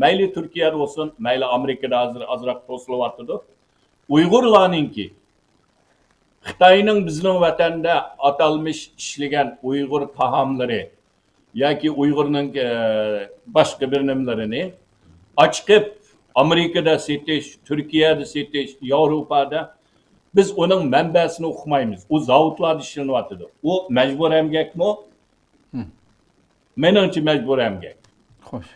mayli Turkiyada olsun, mayli Amerikada azroq to'silyapti. Uyg'urlarninki Xitoyning bizning vatanda atalmış ishlagan Uyg'ur taomlari yoki Uyg'urning boshqa bir nimlarini ochqib Amerikada setish, Turkiyada setish, Yevropada biz uning manbasini o'qimaymiz. U zavodlarda ishlanyapti. U majbur emgakmi? Menimcha majbur emgak. Xo'sh.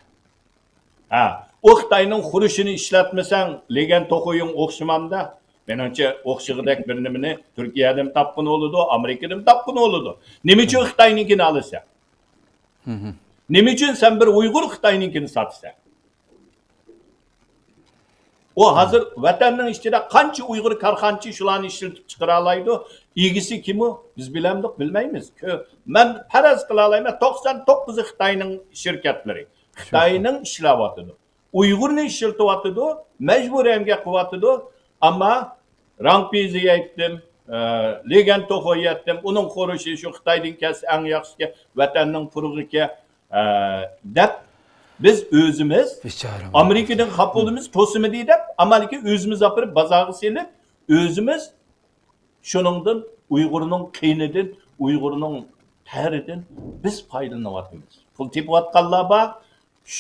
Ha, u Xitoyning xurishini ishlatmasang, legan to'qoying o'xshamamda. Menimcha o'xshig'idek bir nimani Turkiyada ham topqin bo'ladi, Amerikada ham topqin bo'ladi. Nima uchun Xitoynikini olasan? Nima uchun sen bir Uyg'ur Xitoynikini sotsan? O hazır vatanning ichida qancha Uyg'ur karxanchi shularni ishlatib chiqara oladi? Egisi kim u? Biz bilamdik, bilmaymiz. Men faraz qila olaman 99 Xitoyning shirkatlari. Xitoyning ishlayotidi. Uyg'urni ishlatyotidi, majbur emgak qilyotidi, ammo Rangpiziga aytdim, legan to'g'ri aytdim, uning qo'rishi shu Xitoydan kelsa eng yaxshisi vatanning purug'iga deb biz o'zimiz Amerikadan xapolimiz to'simidi deb amalga o'zimiz olib bozorga selib, o'zimiz shuningdan Uyg'urning qiynidan, Uyg'urning taridan biz foydalanyapmiz. Pul tepayotganlar bor,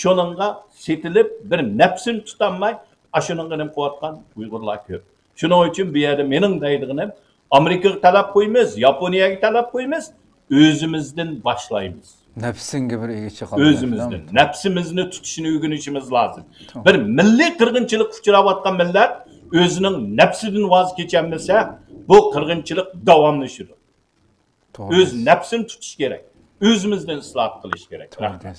shuningga setilib bir nafsini tutanmay, ashuningga nim qilayotgan Uyg'urlar ko'p. Shuning uchun bu yerda mening deydiganim Amerikaga talab qo'ymiz, Yaponiyaga talab qo'ymiz, o'zimizdan boshlaymiz. Nafsinga bir egichi qoladi. O'zimizdan nafsimizni tutishni o'rganishimiz lozim. Bir milliy qirg'inchilik uchrayotgan millat o'zining nafsidan voz kechamasa, bu qirg'inchilik davomlashadi. O'z nafsini tutish kerak. O'zimizdan isloh qilish kerak. To'g'ri.